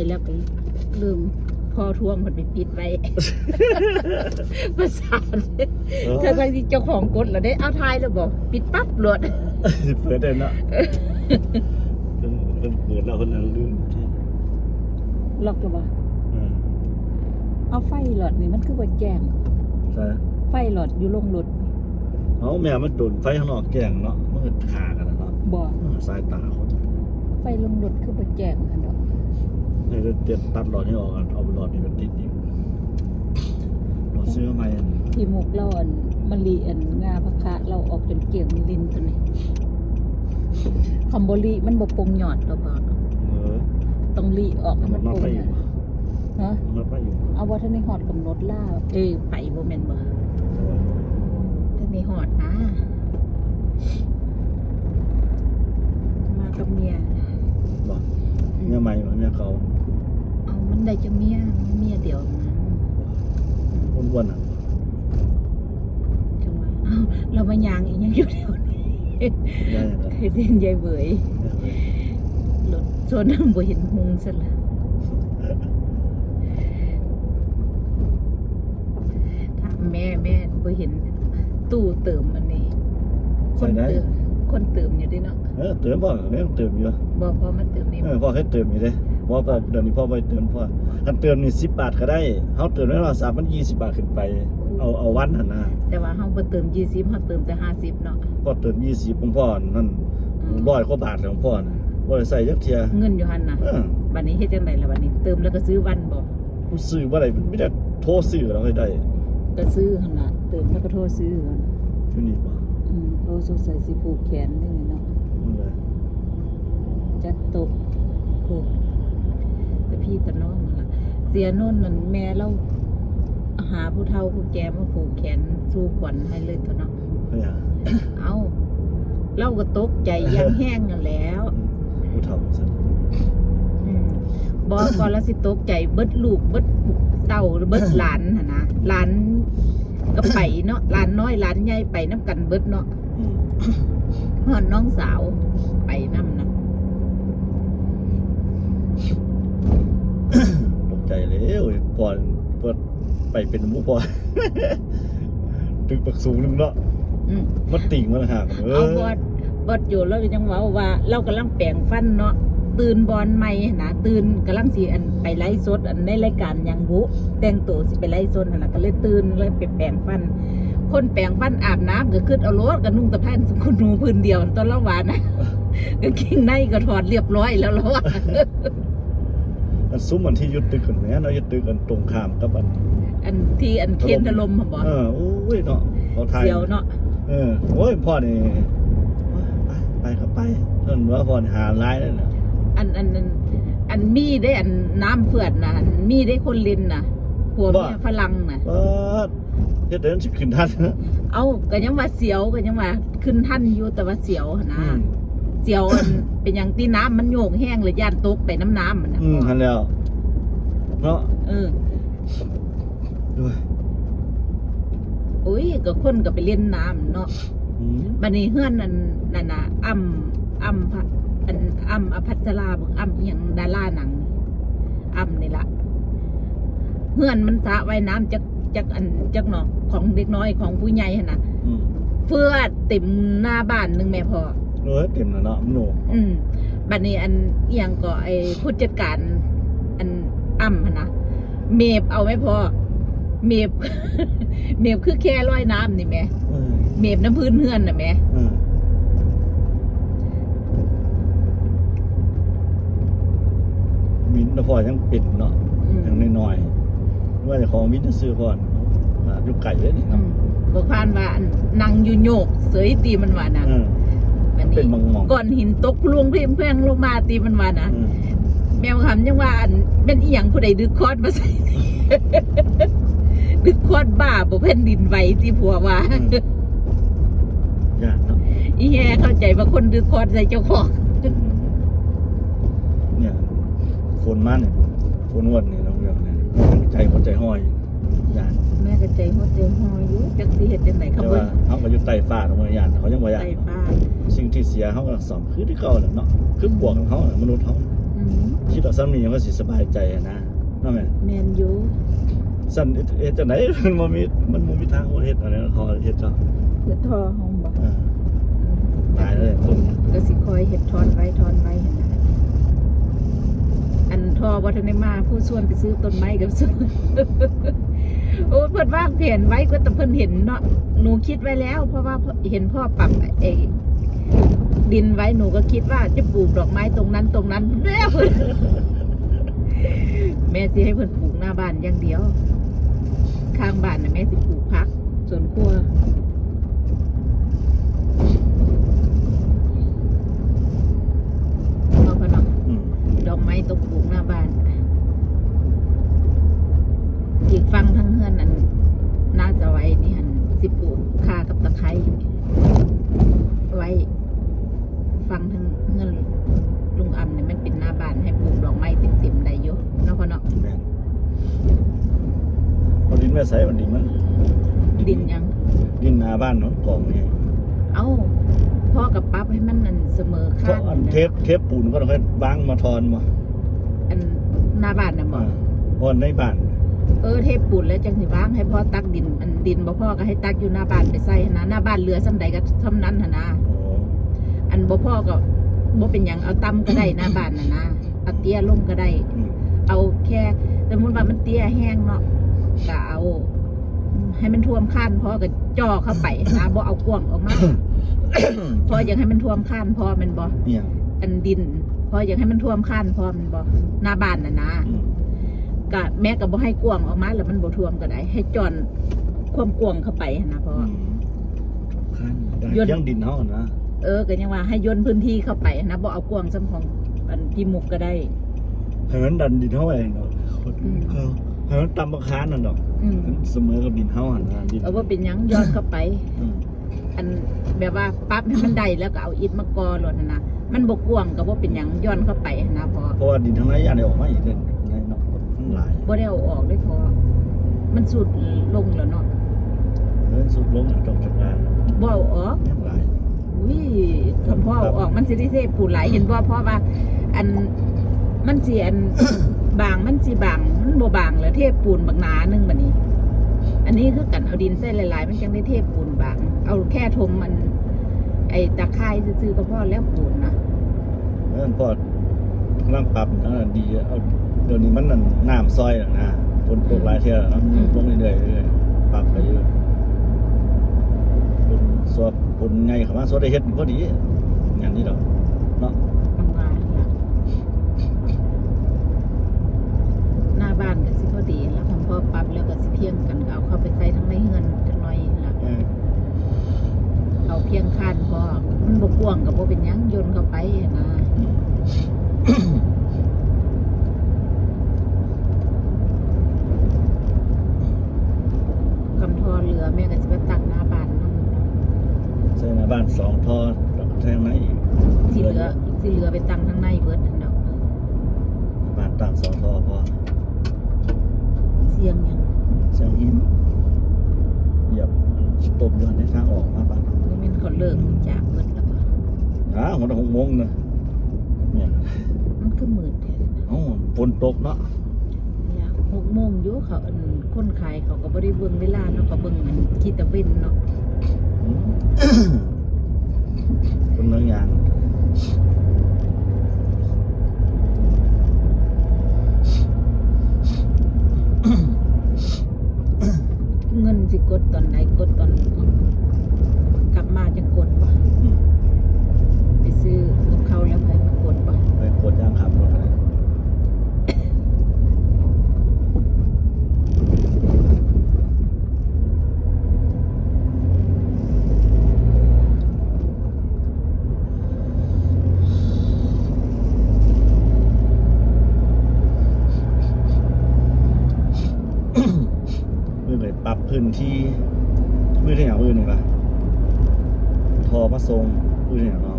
แล้วก็ลืมพอทวงมันไปปิดไว้ ประสาทถ้าใครที่เจ้าของกดแล้วได้เอาทายแล้วบอกปิดปั๊บหลด เปิดได้เนาะเปิดแล้วคนนั้นลืม ล็อกหรือเปล่าเอาไฟหลอดนี่มันคือว่าแจ้ง ใช่ ไฟหลอดอยู่ลงรถ เอาแม่มันโดนไฟข้างนอกแกงเนาะมันก็ขากันนะเนาะ บ่ สายตาคน ไฟลงรถคือว่าแจ้งอันเนาะ เนี่ยเดี๋ยวตัดหลอดนี้ออกกันเอาหลอดนี้มันติดอีกหลอดซื้อมาใหม่ ที่มุกเราอันมะลิอันงาพะคะเราออกจนเกลี่ยงลิ้นตัวนี้คอมโบลีมันบ่ปรุงหยอดเราบอกต้องลีออกให้มันปรุงฮะ มันไปอยู่ เอาว่าท่านในหอดกำหนดล่าไปบ่แม่นบ่ท่านในหอดนะมากับเมีย บอกเนี่ยใหม่เนี่ยเขา เอามันได้จะเมียเดียวมัน อ้วนๆอ่ะ จังว่าเอาเรามายางอีกยังอยู่เดียวนี้ ได้เลย เคยเล่นยายเบยรถโซนบ่เห็นหงซะละถามแม่บ่เห็นตู้เติมอันนี้คนเติมอยู่ดิเนาะ เติมบ่เนี่ยเติมอยู่ บ่พอมันเติมนี่ พ่อให้เติมอยู่เลยว่าเดี๋ยวนี้พ่อไปเติมพ่อถ้าเติมนี่10 บาทก็ได้เขาเติมได้ว่า3มัน20 บาทขึ้นไปเอาวันหันนะ แต่ว่าเฮาบ่เติม20เฮาเติมแต่50เนาะ พ่อเติม20ของพ่อนั่น100 กว่าบาทของพ่อน่ะบ่ได้ใส่จักเที่ย เงินอยู่หั่นน่ะบัดนี้เฮ็ดจังได๋ล่ะบัดนี้เติมแล้วก็ซื้อวันบ่ ผู้ซื้อบ่ได้มีแต่โทรซื้อแล้วให้ได้ ก็ซื้อหั่นน่ะเติมแล้วก็โทรซื้อหั่น อยู่นี่บ่ โทรสงสัยสิผูกแขนนี่เนาะ มันเลย จัดตกผูกแต่พี่ตะน้องนั่นล่ะเสียโน่นนั่นแม่เราหาผู้เฒ่าผู้แก่มาผูกแขนสู้ขวัญให้เลยเถอะเนาะ เนี่ย เอาเราก็ตกใจยังแห้งกันแล้ว ผู้เฒ่าซั่น บอกก่อนแล้วสิตกใจเบิดลูกเบิดเต่าเบิดหลานหั่นนะหลานก็ไปเนาะหลานน้อยหลานใหญ่ไปน้ำกันเบิดเนาะฮอนน้องสาวไปน้ำนะ ตกใจแล้วพอเปิดไปเป็นหมู่พอ ตึกปักสูงนึงเนาะมันติ่งมันห่างกันเอาบอดอยู่แล้วยังว่าเรากำลังแปลงฟันเนาะตื่นบอลใหม่นะตื่นกำลังสิอันไปไล่สดอันในรายการยังบุแต่งตัวสิไปไล่สดนั่นแหละก็เลยตื่นเลยไปแปลงฟันคนแปลงฟันอาบน้ำก็ขึ้นเอารถก็นุ่งตะแพนสุขุนูพื้นเดียวตอนละวานนะก็กิ้งในก็ถอดเรียบร้อยแล้วว่า อันซุ้มอันที่ยึดตึกกันแม่เนาะยึดตึกกันตรงข้ามกับอันที่อันเคียนถล่มบ่โอ้ยเนาะเขาทาย เสียวเนาะโอ้ยพ่อนี่ไปครับไปนั่นว่าพ่อหาร้ายนั่นน่ะอันมีได้อันน้ำเฟื่อนน่ะมีได้คนเล่นน่ะผัวเมียฝรั่งน่ะเฮ็ดเดินสิขึ้นทันเอาก็ยังว่าเสียวก็ยังว่าขึ้นทันอยู่แต่ว่าเสียวนะเสียวอันเป็นอย่างที่น้ำมันโยงแห้งเลยย่านตกไปน้ำมันน่ะทันแล้วเนาะด้วยโอ้ยก็คนก็ไปเล่นน้ำเนาะบัดนี้เฮือนนั่นน่ะอภัสราบอกอหยังดาราหนังนี่ละเฮือนมันสระว่ายน้ำจักเนาะของเด็กน้อยของผู้ใหญ่หั่นน่ะเพื่อเต็มหน้าบ้านนึงแม่พ่อเต็มแล้วเนาะมันโหนบัดนี้อันอีหยังก็ไอ้ผู้จัดการอันหั่นนะเมฟเอาไหมพ่อเมฟ เมฟคือแค่ร้อยน้ำนี่แม่เมฟน้ำพื้นเฮือนน่ะแม่มินพอยังปิดเนาะยังน้อยๆว่าจะของมินซื้อก่อนอยู่ไก่เลยนี่ครับบอกพานว่านั่งอยู่โยกเสยตีมันว่านะเป็นมังมองก่อนหินตกลงเพียงลงมาตีมันว่านะแมวคำยังว่าเป็นอีหยังผู้ใดดึกคอดมาใส่ ดึกคอดบ้าบ่แผ่นดินไหวที่ผัวว่าอีแห่เข้าใจว่าคนดึกคอดใส่เจ้าของเนี่ยคนมันเนี่ยคนอ้วนเนี่ยเราเรียกเนี่ยใจหัวใจห้อยย่านแม่ก็ใจหัวใจห้อยอยู่จักสิเฮ็ดจังได๋ครับว่าเขาก็อยู่ใต้ฟ้าตรงนี้ย่านเขายังบ่ย่านใต้ฟ้าสิ่งที่เสียเขาก็สอบคือที่เก่าแหละเนาะคือบวกของเขามนุษย์เขาคิด ต่อซ้ำนี้ก็สิสบายใจอะนะนั่นแหละ แมนอยู่ สั่นเฮ็ดจังได๋ มันบ่มีทางเฮ็ดอะไรเขาเฮ็ดเนาะ เฮ็ดทอห้องบ่ เออตายเลยต้น ก็สิคอยเฮ็ดทอนไว้หั่นน่ะอันทอบ่ทันได้มาผู้ส่วนไปซื้อต้นไม้กับซื้อ โอ้เพิ่นวางแผนไว้ก็แต่เพิ่นเห็นเนาะหนูคิดไว้แล้ว เพราะว่าเห็นพ่อปรับดินไว้หนูก็คิดว่าจะปลูกดอกไม้ตรงนั้นแล้วเพิ่น แม่สิให้เพิ่นปลูกหน้าบ้านอย่างเดียว ข้างบ้านน่ะแม่สิปลูกผักสวนครัวเอาพะเนาะ อืม ดอกไม้ต้องปลูกหน้าบ้าน อีกฟังทั้งเฮือนนั่นน่าจะไว้นี่หันสิปลูกข่ากับตะไคร้ไว้ ฟังทั้งเฮือนลุงอำเนี่ยมันเป็นหน้าบ้านให้ปลูกดอกไม้เต็มๆได้อยู่เนาะพ่อเนาะ แม่นเอาดินแม่ใส่มันดินมัน ดินยัง ดินหน้าบ้านเนาะกองนี่ เอ้าพ่อกับปั๊บให้มันนั่นเสมอ ก็ ข้าง อันเทปปูนก็ต้องให้วางมาทอนมา อันหน้าบ้านน่ะบ่ เพราะในบ้าน เทปูนแล้วจังสิวางให้พ่อตักดินอันดินบ่พ่อก็ให้ตักอยู่หน้าบ้านไปใส่หั่นนะหน้าบ้านเหลือส่ำใดก็ส่ำนั้นหั่นนะ โอ้ อันบ่พ่อก็บ่เป็นหยังเอาต่ำก็ได้หน้าบ้านน่ะนะเอาเตี้ยลงก็ได้ อืม เอาแค่สมมุติว่ามันเตี้ยแห้งเนาะก็เอา ให้มันท่วมข้านพ่อก็จ่อเข้าไปนะบ่เอากว้างออกมา พออยากให้มันท่วมข้านพ่อแมันบ่ เนี่ย อันดินพออยากให้มันท่วมข้านพ่อแมันบ่หน้าบ้านน่ะนะ อืม ก็แม่ก็บ่ให้กว้างออกมาแล้วมันบ่ท่วมก็ได้ ให้จอนความกว้างเข้าไปนะพ่อ คัน ยนต์ ยังดินเฮานะ ก็ยังว่าให้ย่นพื้นที่เข้าไปนะบ่เอากว้างซ้ำของอันที่มุกก็ได้ ให้มันดันดินเฮาเองเนาะ อืม เขาให้มันตำบักคานนั่นดอก อืม เสมอกับดินเฮาหั่นนะดิน เอาว่าเป็นหยังย้อนเข้าไป อืม อันแบบว่าปั๊บให้มันได้แล้วก็เอาอิฐมากอโลดนะมันบ่กว้างก็บ่เป็นหยังย้อนเข้าไปนะพอ เพราะว่าดินทั้งนั้นอันได้ออกมาอีกเด่นในเนาะมันหลาย บ่ได้เอาออกได้พอมันสุดลงแล้วเนาะ เดินสุดลงอ่ะต้องจัดการ บ่เอาออก ยังหลาย อุ้ยคำพ่อเอาออกมันสิได้เทปูนหลายเห็นบ่เพราะว่า อันมันสิอัน บางมันสิบางมันบ่บางแล้วเทปูนบักหนานึงบัดนี้ อันนี้คือกันเอาดินใส่หลายๆมันจังได้เทปูนบางเอาแค่ทมมัน ไอ้ตะไคร้ซื่อๆก็พอแล้วปูนนะ แล้วมันพอกำลังปรับดีเอาเดี๋ยวนี้มันนั่นน้ำซอยน่ะนะฝนตกหลายเที่ยแล้วเนาะลงเรื่อยๆเรื่อยๆปรับไปเยอะสวดผลไงเข้ามาสวดได้เฮ็ดพอดีอย่างนี้ดอกเนาะ ทำงานล่ะหน้าบ้านก็สิพอดีแล้วผมพอปรับแล้วก็สิเพียงกันก็เอาเข้าไปใส่ทั้งในเฮือนจังหน่อยล่ะ เออ เอาเพียงคานพอมันบ่กว้างก็บ่เป็นหยังโยนเข้าไปนะ คำทอเรือแม่ก็สิไปตักหน้าบ้านมัน ใส่ในบ้าน2ท่อแล้วก็แทงไหนอีก สิเหลือไปตั้งข้างในเบิดหั่นดอก บ้านตั้ง2ท่อพอ เสียงหยัง เสียงหินเหยียบตบอยู่ในทางออกมาบ้านเรา บ่แม่นเขาเลิกจากเบิดแล้วบ่ หัวหกโมงนะเนี่ย มันคือมืดแท้ เอ้าฝนตกเนาะ อยาก6 โมงอยู่เขาอันคนขายเขาก็บ่ได้เบิ่งเวลาเนาะก็เบิ่งอันคิดตะเว้นเนาะ คนเมืองยาง เงินสิกดตอนไหนกดตอนกลับมาจะกดบ่ อืม ไปซื้อกับเขาแล้วไปมากดบ่ ไปขวดยางขับรถอะไรเมื่อไหร่ปรับพื้นที่มือที่อย่างมือนี่ปะทอมาทรงมือที่อย่างเรา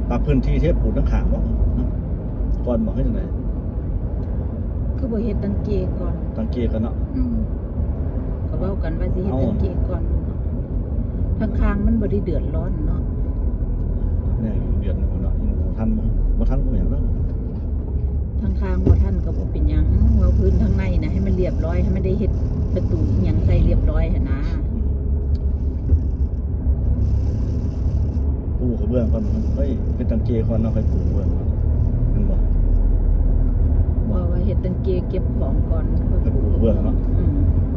ปรับพื้นที่เทปปูนทั้งขางบ้างก่อนบอกให้จังไหน คือบ่เฮ็ดตังเกก่อน ตั้งเกียร์กันเนาะ ก็เว้ากันว่าสิเฮ็ด เอา ตังเกก่อนทางค้างมันบ่ได้เดือดร้อนเนาะ เนี่ยเดือนหนึ่งเนาะหนูทันมั้งมาทันกูอย่างนั้น ทางข้างบ่ท่านก็บ่เป็นหยังเว้าพื้นทางในนะให้มันเรียบร้อยให้มันได้เฮ็ดประตูอิหยังใส่เรียบร้อยหั่นนะ ปูกระเบื้องก่อนเฮ้ยเป็นตังเกก่อนเนาะค่อยปูกระเบื้องก่อนมันบ่ ว่าเฮ็ดตังเกเก็บของก่อนค่อย ค่อยปูกระเบื้องเนาะ อืม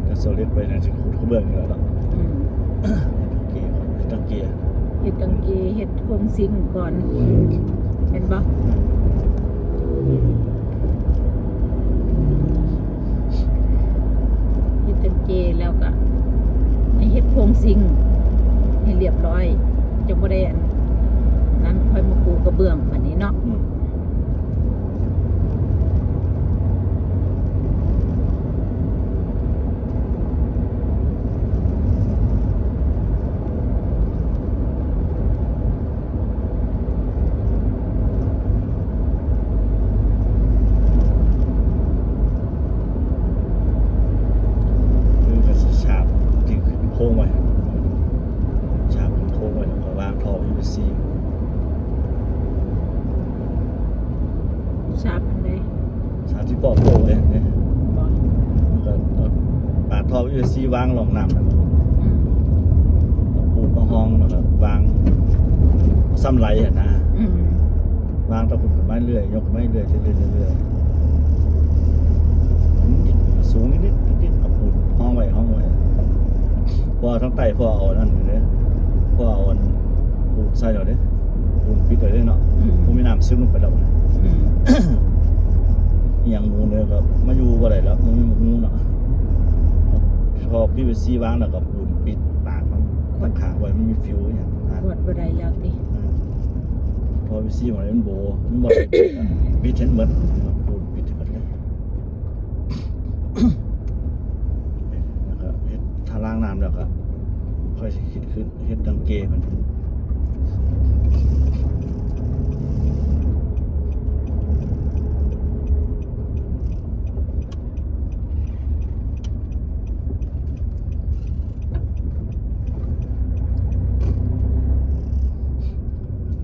แต่โซลิดไปเนี่ยสิขูดกระเบื้องอยู่แล้วเนาะ อืม ตังเกก่อนเป็นตังเก เฮ็ดตังเกเฮ็ดโครงซิงก่อนแม่นบ่เฮ็ดตังเกแล้วก็ให้เฮ็ดโครงซิงให้เรียบร้อยจะบ่ได้อันนั้นค่อยมาปูกระเบื้องบัดนี้เนาะ อืมคือก็สิฉาบที่ขึ้นโค้งไว้ฉาบขึ้นโค้งไว้แล้วก็วางท่อ PVC ชาบได้ ฉาบที่ปอกโป้เลยเนี่ย บ่ แล้วก็เอาปาดท่อ PVC วางรองน้ำนะมัน อืม ปูกระห้องแล้วก็วางซ้ำไหลอ่ะนะ อืม วางตะกุดกับไม้เรื่อยยกไม้เรื่อยเรื่อยเรื่อยสูงนิดเอาปูนห้องไว้พอทั้งไต่พอเอานั่นอยู่เลยพอเอาปูนใส่เดี๋ยวเด้ปูนปิดไว้เลยเนาะ อืม ปูมีน้ำซึมลงไปแล้ว อืม อหย่างงูเนี่ยก็มาอยู่บ่ได้แล้วมันมีงูเนาะพอพี่ไปซีวางแล้วก็ปูนปิดปากมันตั้งขาไว้มันมีฟิวอย่างนั้น ขวดบ่ได้แล้วติ พอพี่ซีมันมันโบมันบ่ได้ปิดเห็นหมดปูนปิดเห็นหมดเลยแล้วก็เฮ็ดทาล้างน้ำแล้วก็ค่อยสิคิดขึ้นเฮ็ดดังเกมัน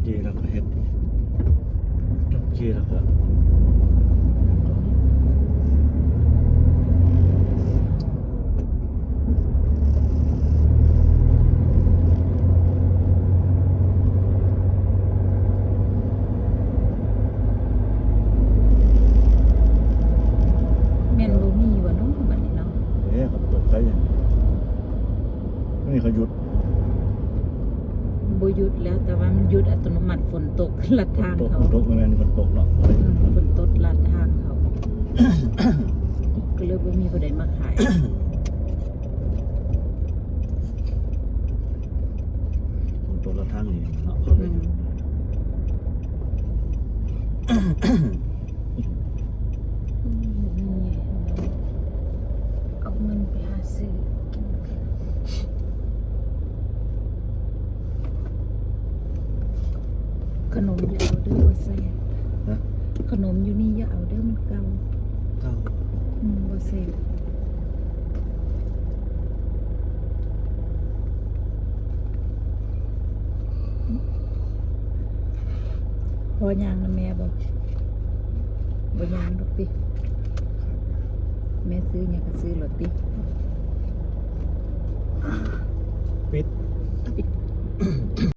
เกแล้วก็เฮ็ดดังเกแล้วก็แม่นบ่มีบ่เนาะบัดนี้เนาะ เขาเปิดไฟอย่างไม่มีเขาหยุด บ่หยุดแล้วแต่ว่ามันหยุดอัตโนมัติฝนตกลัดทาง ตก เขา ตกไม่แม่นฝนตกเนาะ ฝนตกลัดทางเขา ก็เลยบ่มีผู้ใดมาขาย ฝนตกแล้วทางนี้เนาะเขาเลยหยุด เอาเงินไปหาซื้อกินกันขนมอย่าเอาเด้อบ่แซ่บ นะ ขนมอยู่นี่อย่าเอาเด้อมันเก่า เก้า บ่แซ่บพอย่างนะแม่บ่ย่างดอกติแม่ซื้อหยังก็ซื้อหรอกติ ปิด